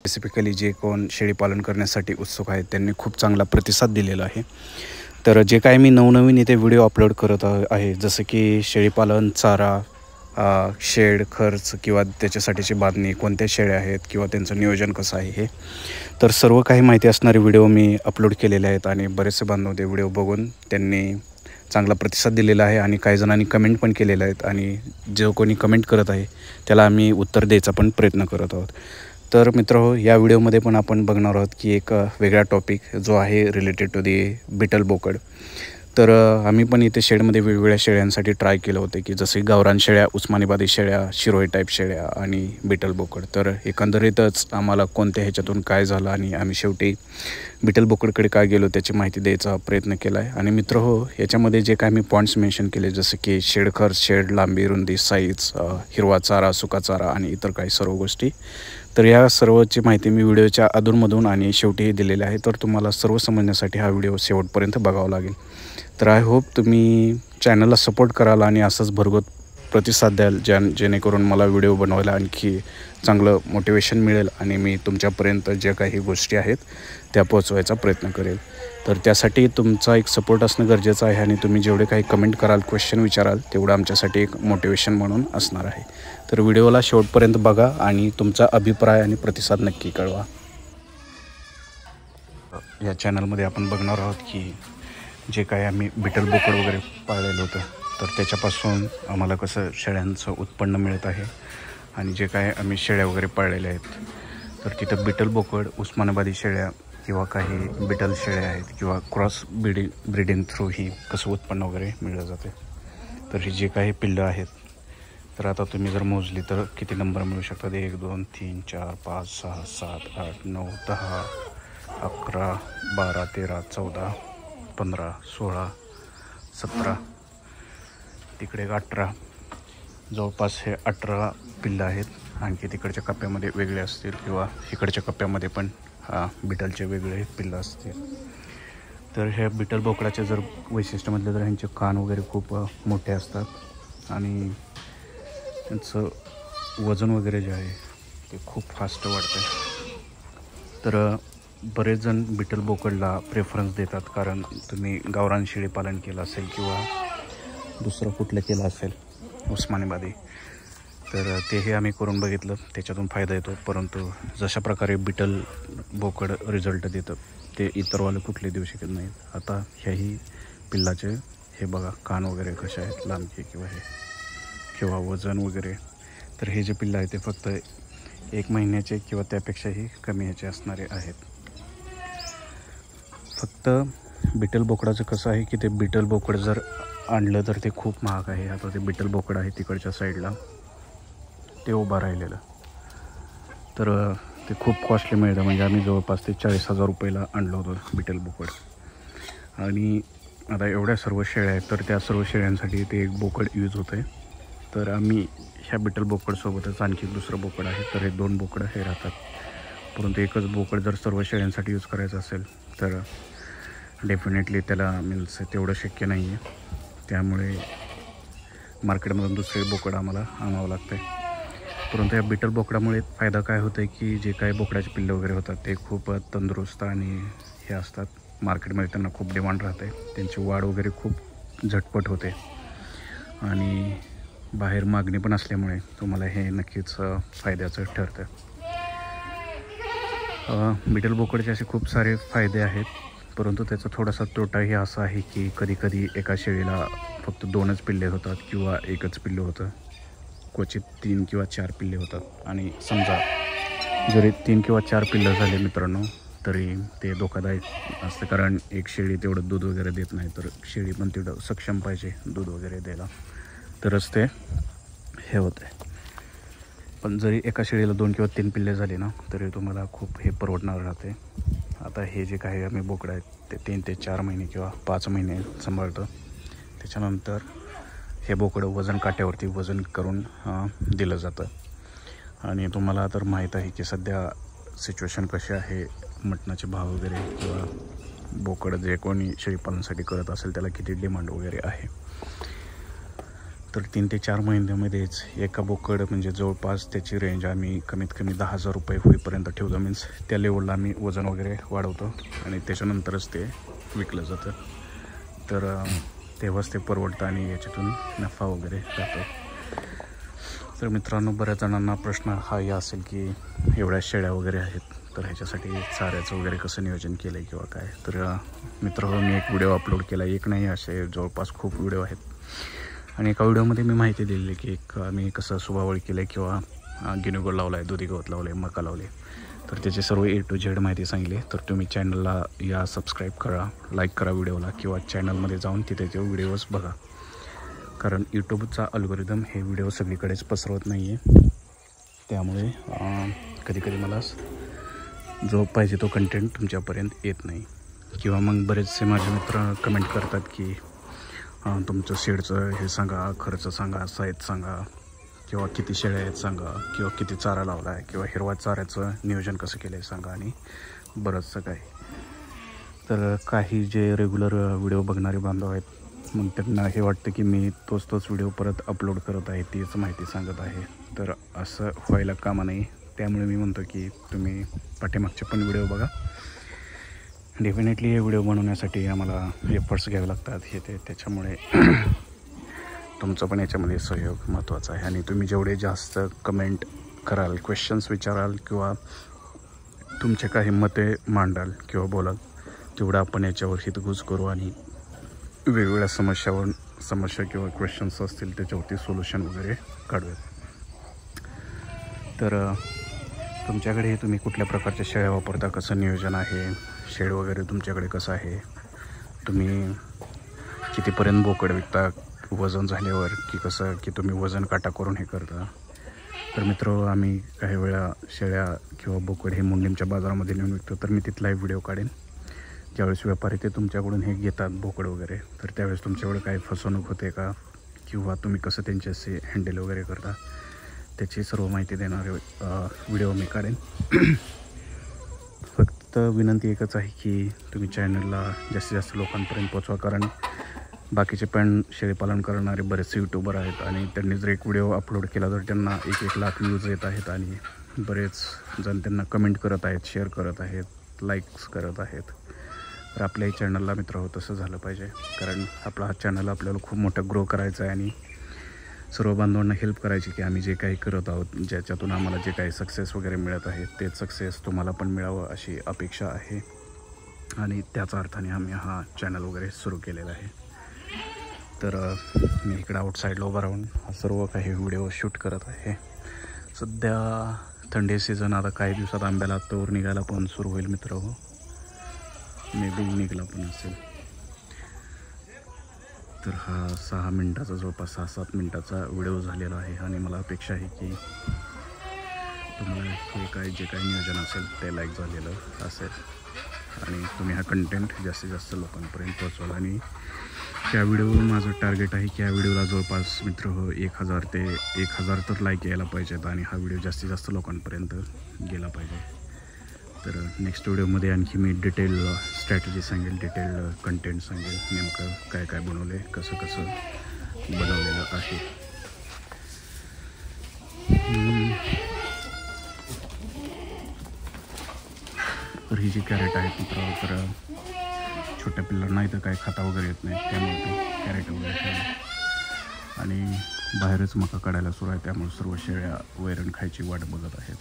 Specifically जे कोण शेळीपालन करण्यासाठी उत्सुक आहेत त्यांनी खूप चांगला प्रतिसाद दिलेला आहे। तर जे काय मी नवनवीन इथे व्हिडिओ अपलोड करत आहे, जसं की शेळीपालन, चारा, शेड खर्च किंवा त्याच्यासाठीची बांधणी, कोणत्या शेळ्या आहेत किंवा त्यांचं नियोजन कसं आहे, हे तर सर्व काही माहिती असणारे व्हिडिओ मी अपलोड केलेले आहेत आणि बरेचसे बांधव ते व्हिडिओ बघून त्यांनी चांगला प्रतिसाद दिलेला आहे आणि काही जणांनी कमेंट पण केलेले आहेत आणि जो कोणी कमेंट करत आहे त्याला आम्ही उत्तर द्यायचा पण प्रयत्न करत आहोत। तर मित्रहो, या व्हिडिओमध्ये पण आपण बघणार आहोत की एक वेगळा टॉपिक जो आहे रिलेटेड टू दी बिटल बोकड। तर आम्ही पण इथे शेडमध्ये वेगवेगळ्या शेळ्यांसाठी ट्राय केलं होतं की जसे गावरान शेळ्या, उस्मानाबादी शेळ्या, शिरोई टाईप शेळ्या आणि बिटल बोकड। तर एकंदरीतच आम्हाला कोणत्या ह्याच्यातून काय झालं आणि आम्ही शेवटी बिटल बोकडकडे काय गेलो त्याची माहिती द्यायचा प्रयत्न केला आहे। आणि मित्रहो, याच्यामध्ये जे काय मी पॉईंट्स मेन्शन केले जसं की शेड खर्च, शेड लांबी, रुंदी, साईज, हिरवा चारा, सुका चारा आणि इतर काही सर्व गोष्टी, तर या सर्वची माहिती मी व्हिडिओच्या अधूनमधून आणि शेवटीही दिलेली आहे। तर तुम्हाला सर्व समजण्यासाठी हा व्हिडिओ शेवटपर्यंत बघावा लागेल। तर आय होप तुम्ही चॅनलला सपोर्ट कराल आणि असंच भरघोस प्रतिसाद द्याल जेणेकरून मला व्हिडिओ बनवायला आणखी चांगलं मोटिवेशन मिळेल आणि मी तुमच्यापर्यंत ज्या काही गोष्टी आहेत त्या पोहोचवायचा प्रयत्न करेल। तर त्यासाठी तुमचा एक सपोर्ट असणं गरजेचं आहे आणि तुम्ही जेवढे काही कमेंट कराल, क्वेश्चन विचाराल, तेवढं आमच्यासाठी एक मोटिवेशन म्हणून असणार आहे। तर व्हिडिओला शेवटपर्यंत बघा आणि तुमचा अभिप्राय आणि प्रतिसाद नक्की कळवा। या चॅनलमध्ये आपण बघणार आहोत की जे काय आम्ही बिटल बोकड वगैरे पाळलेलं होतं तर त्याच्यापासून आम्हाला कसं शेळ्यांचं उत्पन्न मिळत आहे आणि जे काय आम्ही शेळ्या वगैरे पाळलेल्या आहेत तर तिथं बिटल बोकड, उस्मानाबादी शेळ्या किंवा काही बिटल शेळ्या आहेत किंवा क्रॉस ब्रीडिंग थ्रू ही कसं उत्पन्न वगैरे मिळलं जाते। तर ही जे काही पिल्लं आहेत तर आता तुम्ही जर मोजली तर किती नंबर मिळू शकतात, 1 2 3 4 5 6 7 8 9 10 11 12 13 14 15 16 17 तिकडे 18, जवळपास हे 18 पिल्लं आहेत। आणखी तिकडच्या कप्प्यामध्ये वेगळे असतील किंवा इकडच्या कप्प्यामध्ये पण बिटलचे वेगळे पिल्लं असतील। तर ह्या बिटल बोकडाचे जर वैशिष्ट्य म्हटलं तर ह्यांचे कान वगैरे खूप मोठे असतात आणि त्यांचं वजन वगैरे जे आहे ते खूप फास्ट वाढतं। तर बरेच जण बिटल बोकडला प्रेफरन्स देतात कारण तुम्ही गावरान शेळी पालन केलं असेल किंवा दुसरं कुठलं केलं असेल उस्मानाबादी, तर तेही आम्ही करून बघितलं, त्याच्यातून फायदा येतो। परंतु जशा प्रकारे बिटल बोकड रिझल्ट देतं ते इतरवाले कुठले देऊ शकत नाहीत। आता ह्याही पिल्लाचे हे बघा कान वगैरे कसे आहेत, लांबी किंवा वजन वगैरे, तर हे जे पिल्लं आहे ते फक्त 1 महिन्याचे किंवा त्यापेक्षाही कमी ह्याचे असणारे आहेत। फक्त बिटल बोकडाचं कसं आहे की ते बिटल बोकड जर आणलं तर ते खूप महाग आहे। आता ते बिटल बोकड आहे तिकडच्या साईडला ते उभं राहिलेलं, तर ते खूप कॉस्टली मिळतं। म्हणजे आम्ही जवळपास ते 40,000 रुपयाला आणलं होतं बिटल बोकड। आणि आता एवढ्या सर्व शेळ्या आहेत तर त्या सर्व शेळ्यांसाठी ते एक बोकड यूज होतं आहे। तर आम्ही ह्या बिटल बोकडसोबतच आणखी दुसरं बोकड आहे, तर हे 2 बोकडं हे राहतात। परंतु एकच बोकड जर सर्व शेळ्यांसाठी यूज करायचं असेल तर डेफिनेटली त्याला मीन्स तेवढं शक्य नाही आहे, त्यामुळे मार्केटमधून दुसरे बोकड आम्हाला आणावं लागतं आहे। परंतु या बिटल बोकडामुळे फायदा काय होतं आहे की जे काही बोकडाचे पिल्लं वगैरे होतात ते खूप तंदुरुस्त आणि हे असतात, मार्केटमध्ये त्यांना खूप डिमांड राहते, त्यांची वाढ वगैरे खूप झटपट होते आणि बाहेर मागणी पण असल्यामुळे तुम्हाला हे नक्कीच फायद्याचं ठरतं। बिटल बोकडचे असे खूप सारे फायदे आहेत, परंतु त्याचा थोडासा तोटाही असा आहे की कधीकधी एका शेळीला फक्त 2च पिल्ले होतात किंवा 1च पिल्लं होतं, क्वचित 3 किंवा 4 पिल्ले होतात। आणि समजा जरी 3 किंवा 4 पिल्लं झाले मित्रांनो तरी ते धोकादायक असतं, कारण एक शेळी तेवढं दूध वगैरे देत नाही, तर शेळी पण तेवढं सक्षम पाहिजे दूध वगैरे द्यायला, तरच ते हे होतं आहे। पण जरी एका शेळीला 2 किंवा 3 पिल्ले झाली ना तरी तुम्हाला खूप हे परवडणार राहते। आता हे जे काही आम्ही बोकडं आहेत ते 3 ते 4 महिने किंवा 5 महिने सांभाळतं, त्याच्यानंतर हे बोकडं वजन काट्यावरती वजन करून दिलं जातं। आणि तुम्हाला तर माहीत आहे की सध्या सिच्युएशन कशी आहे, मटणाचे भाव वगैरे किंवा बोकड जे कोणी शेळीपालनासाठी करत असेल त्याला किती डिमांड वगैरे आहे। तर 3 ते 4 महिन्यामध्येच एका बोकड म्हणजे जवळपास त्याची रेंज आम्ही कमीत कमी 10,000 रुपये होईपर्यंत ठेवतो. मीन्स त्या लेवलला आम्ही वजन वगैरे वाढवतो आणि त्याच्यानंतरच ते विकलं जातं. तर तेव्हाच ते परवडतं आणि याच्यातून नफा वगैरे जातो. तर मित्रांनो, बऱ्याच जणांना प्रश्न हाही असेल की एवढ्या शेळ्या वगैरे आहेत, तर ह्याच्यासाठी चाऱ्याचं वगैरे कसं नियोजन केलं आहे किंवा काय. तर मित्रांनो, मी एक व्हिडिओ अपलोड केला, एक नाही असे जवळपास खूप व्हिडिओ आहेत. आणि एका व्हिडिओमध्ये मी माहिती दिलेली की मी कसं सुबावळ केलं आहे किंवा गिनीगोड लावला आहे, दुधी गवत लावले, मका लावले. तर त्याची सर्व A to Z माहिती सांगली. तर तुम्ही चॅनलला या सबस्क्राईब करा, लाईक करा व्हिडिओला किंवा चॅनलमध्ये जाऊन तिथे ते व्हिडिओज बघा. कारण यूट्यूबचा अल्गोरिदम हे व्हिडिओ सगळीकडेच पसरवत नाही आहे. त्यामुळे कधीकधी मला जो पाहिजे तो कंटेंट तुमच्यापर्यंत येत नाही. किंवा मग बरेचसे माझे मित्र कमेंट करतात की तुमचं शेडचं हे सांगा, खर्च सांगा, साईज सांगा, किंवा किती शेळ्या आहेत सांगा, किंवा किती चारा लावला आहे, किंवा हिरवा चाऱ्याचं नियोजन कसं केलं आहे सांगा, आणि बरंचसं काही. तर काही जे रेग्युलर व्हिडिओ बघणारे बांधव आहेत, मग त्यांना हे वाटतं की मी तोच व्हिडिओ परत अपलोड करत आहे, तीच माहिती सांगत आहे. तर असं व्हायला कामा नाही. त्यामुळे मी म्हणतो की तुम्ही पाठीमागचे पण व्हिडिओ बघा. डेफिनेटली हे व्हिडिओ बनवण्यासाठी आम्हाला एफर्ट्स घ्यावे लागतात हे त्याच्यामुळे तुमचं पण याच्यामध्ये सहयोग महत्त्वाचा आहे. आणि तुम्ही जेवढे जास्त कमेंट कराल, क्वेश्चन्स विचाराल किंवा तुमचे काही मते मांडाल किंवा बोलाल, तेवढं आपण याच्यावर हितगुज करू आणि वेगवेगळ्या समस्या किंवा क्वेश्चन्स असतील त्याच्यावरती सोल्युशन वगैरे काढूयात. तर तुमच्याकडे तुम्ही कुठल्या प्रकारच्या शेळ्या वापरता, कसं नियोजन आहे, शेड वगैरे तुमच्याकडे कसं आहे, तुम्ही कितीपर्यंत बोकड विकता वजन झाल्यावर, की कसं की तुम्ही वजन काटा करून हे करता. तर मित्र, आम्ही काही वेळा शेळ्या किंवा बोकड हे मुंडीमच्या बाजारामध्ये नेऊन विकतो. तर मी तिथला एक व्हिडिओ काढेन. ज्यावेळेस व्यापारी ते तुमच्याकडून हे घेतात बोकड वगैरे, तर त्यावेळेस तुमच्याकडे काही फसवणूक होते का, किंवा तुम्ही कसं त्यांच्याशी हँडल वगैरे करता, त्याची सर्व माहिती देणारे व्हिडिओ मी काढेन. फक्त विनंती एकच आहे की तुम्ही चॅनलला जास्तीत जास्त लोकांपर्यंत पोचवा. कारण बाकीचे पण शेळीपालन करणारे बरेचसे यूट्यूबर आहेत आणि त्यांनी जर एक व्हिडिओ अपलोड केला तर त्यांना 1 लाख व्ह्यूज येत आहेत आणि बरेच जण त्यांना कमेंट करत आहेत, शेअर करत आहेत, लाईक्स करत आहेत. तर आपल्याही चॅनलला मित्र तसं झालं पाहिजे. कारण आपला हा चॅनल आपल्याला खूप मोठं ग्रो करायचं आहे आणि सर्व बांधवांना हेल्प करायची की आम्ही जे काही करत आहोत, ज्याच्यातून आम्हाला जे काही सक्सेस वगैरे मिळत आहे तेच सक्सेस तुम्हाला पण मिळावं अशी अपेक्षा आहे. आणि त्याच अर्थाने आम्ही हा चॅनल वगैरे सुरू केलेला आहे. तर मी इकडं आउटसाईडला उभा राहून सर्व काही व्हिडिओ शूट करत आहे. सध्या थंडी सीझन, आता काही दिवसात आंब्याला तोर निघायला पण सुरू होईल मित्र. हो, मे बी निघाला पण असेल. तर हा 6 मिनटाचा, जवळपास 6-7 मिनटाचा व्हिडिओ झालेला आहे आणि मला अपेक्षा आहे की तुम्हाला हे जे काही नियोजन असेल ते लाईक झालेलं असेल आणि तुम्ही हा कंटेंट जास्तीत जास्त लोकांपर्यंत पोहोचवाल. आणि त्या व्हिडिओवर माझं टार्गेट आहे की या व्हिडिओला जवळपास मित्र 1000 ते 1000 तर लाईक यायला पाहिजेत आणि हा व्हिडिओ जास्तीत जास्त लोकांपर्यंत गेला पाहिजे. तर नेक्स्ट व्हिडिओमध्ये आणखी मी डिटेल स्ट्रॅटेजी सांगेल, डिटेल कंटेंट सांगेल, नेमकं काय काय बनवले, कसं कसं बनवलेलं आहे. तर ही जी कॅरेट आहेत मित्र, तर छोट्या पिल्लांना इथं काय खाता वगैरे येत नाही, त्यामुळे ते कॅरेट वगैरे ठेवलं. आणि बाहेरच मका काढायला सुरू आहे, त्यामुळे सर्व शेळ्या वैरण खायची वाट बघत आहेत.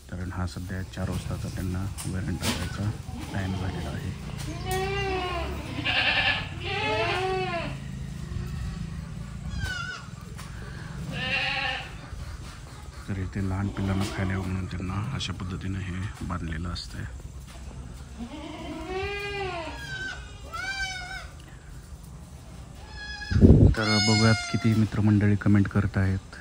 कारण हा सध्या 4 वाजताचा त्यांना वैरण टाकायचा टाईम झालेला आहे. तर इथे लहान पिल्लांना खायला येऊ म्हणून त्यांना अशा पद्धतीने हे बांधलेलं असतंय. तर बघूयात किती मित्रमंडळी कमेंट करत आहेत,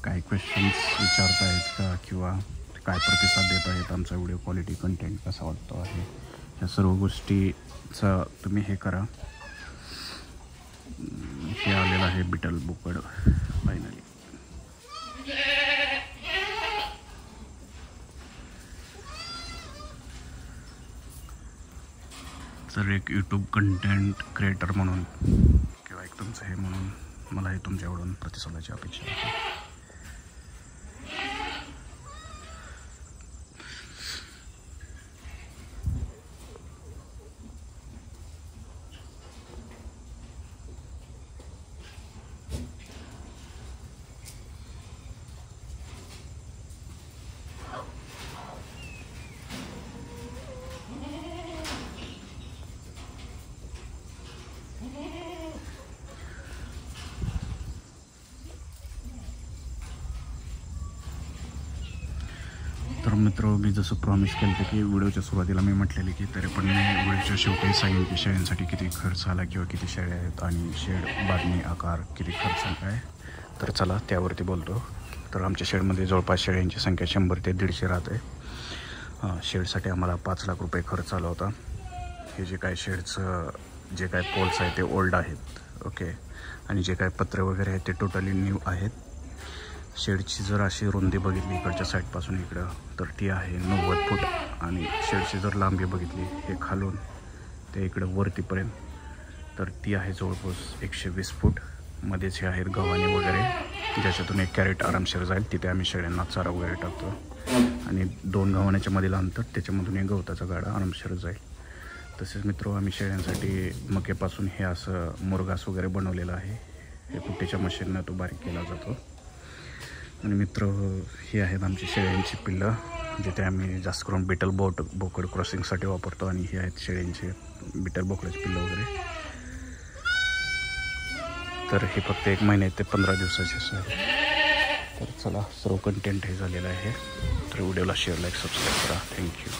काय क्वेश्चन्स विचारत आहेत का, किंवा काय प्रतिसाद देत आहेत, आमचा व्हिडिओ क्वालिटी कंटेंट कसा वाटतो आहे, ह्या सर्व गोष्टीचा तुम्ही हे करा. हे आलेलं आहे बिटल बोकड फायनली. तर एक यूट्यूब कंटेंट क्रिएटर म्हणून किंवा एक तुमचं हे म्हणून मलाही तुमच्याकडून प्रतिसादाची अपेक्षा आहे. तर मित्र, मी जसं प्रॉमिस केलं होतं की व्हिडिओच्या सुरुवातीला मी म्हटलेले की तरी पण मी व्हिडिओच्या शेवटी सांगेन की शेळ्यांसाठी किती खर्च आला किंवा किती शेळ्या आहेत आणि शेड बांधणी आकार किती खर्च आला आहे. तर चला त्यावरती बोलतो. तर आमच्या शेडमध्ये जवळपास शेळ्यांची संख्या 100 ते 150 राहते. शेडसाठी आम्हाला 5 लाख रुपये खर्च आला होता. हे जे काय शेडचं जे काय पोल्स आहेत ते ओल्ड आहेत, ओके, आणि जे काय पत्रे वगैरे आहेत ते टोटली न्यू आहेत. शेडची जर अशी रुंदी बघितली इकडच्या साईडपासून इकडं तर ती आहे 90 फूट आणि शेडची जर लांबी बघितली हे खालून ते इकडं वरतीपर्यंत तर ती आहे जवळपास 120 फूट. मध्येच हे आहेत गव्हाणे वगैरे ज्याच्यातून 1 कॅरेट आरामशीर जाईल. तिथे आम्ही शेळ्यांना चारा वगैरे टाकतो आणि 2 गव्हाण्याच्या मधील अंतर त्याच्यामधून 1 गवताचा गाडा आरामशीर जाईल. तसेच मित्र, आम्ही शेळ्यांसाठी मक्यापासून हे असं मुरघास वगैरे बनवलेलं आहे. हे कुट्टीच्या मशीननं तो बारीक केला जातो. आणि मित्र, हे आहेत आमची शेळ्यांची पिल्लं जिथे आम्ही जास्त करून बिटल बोकड क्रॉसिंगसाठी वापरतो आणि हे आहेत शेळ्यांचे बिटल बोकडाची पिल्लं वगैरे. तर हे फक्त 1 महिने ते 15 दिवसाचे आहे. तर चला, सर्व कंटेंट हे झालेलं आहे. तर व्हिडिओला शेअर, लाईक, सबस्क्राईब करा. थँक्यू.